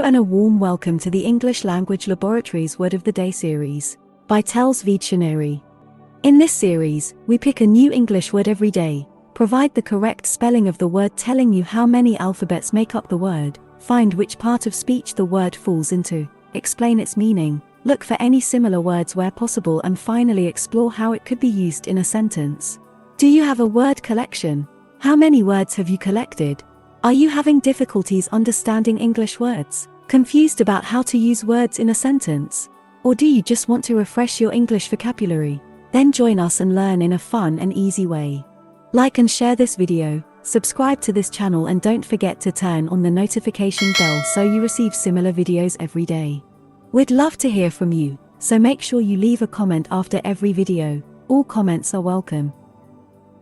Hello and a warm welcome to the English Language Laboratory's Word of the Day series by TELLS Videtionary. In this series, we pick a new English word every day, provide the correct spelling of the word telling you how many alphabets make up the word, find which part of speech the word falls into, explain its meaning, look for any similar words where possible and finally explore how it could be used in a sentence. Do you have a word collection? How many words have you collected? Are you having difficulties understanding English words? Confused about how to use words in a sentence? Or do you just want to refresh your English vocabulary? Then join us and learn in a fun and easy way. Like and share this video, subscribe to this channel and don't forget to turn on the notification bell so you receive similar videos every day. We'd love to hear from you, so make sure you leave a comment after every video. All comments are welcome.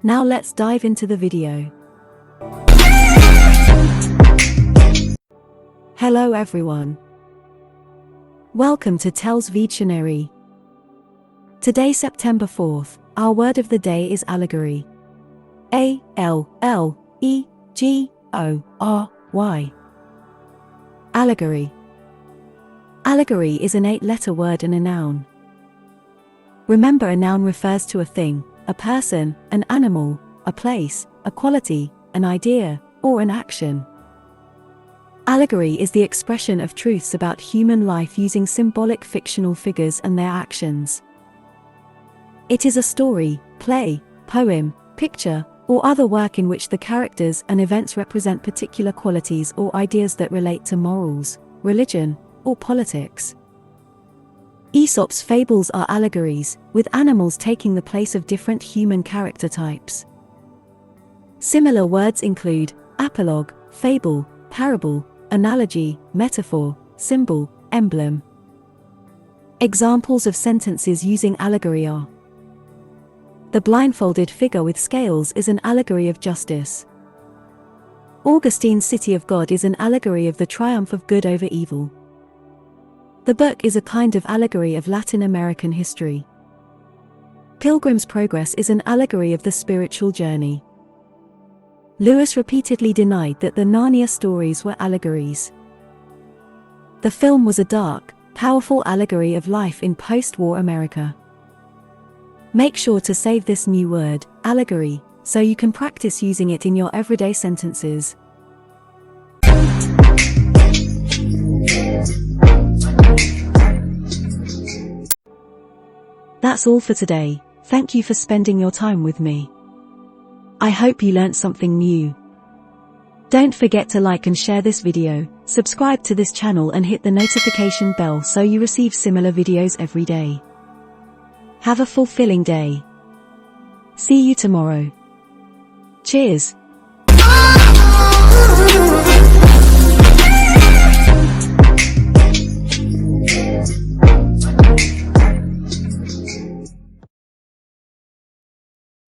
Now let's dive into the video. Hello everyone. Welcome to TELLS Videtionary. Today, September 4th, our word of the day is allegory. A-L-L-E-G-O-R-Y. Allegory. Allegory is an 8-letter word and a noun. Remember, a noun refers to a thing, a person, an animal, a place, a quality, an idea, or an action. Allegory is the expression of truths about human life using symbolic fictional figures and their actions. It is a story, play, poem, picture, or other work in which the characters and events represent particular qualities or ideas that relate to morals, religion, or politics. Aesop's fables are allegories, with animals taking the place of different human character types. Similar words include apologue, fable, parable, analogy, metaphor, symbol, emblem. Examples of sentences using allegory are: the blindfolded figure with scales is an allegory of justice. Augustine's City of God is an allegory of the triumph of good over evil. The book is a kind of allegory of Latin American history. Pilgrim's Progress is an allegory of the spiritual journey. Lewis repeatedly denied that the Narnia stories were allegories. The film was a dark, powerful allegory of life in post-war America. Make sure to save this new word, allegory, so you can practice using it in your everyday sentences. That's all for today. Thank you for spending your time with me. I hope you learnt something new. Don't forget to like and share this video, subscribe to this channel and hit the notification bell so you receive similar videos every day. Have a fulfilling day. See you tomorrow. Cheers.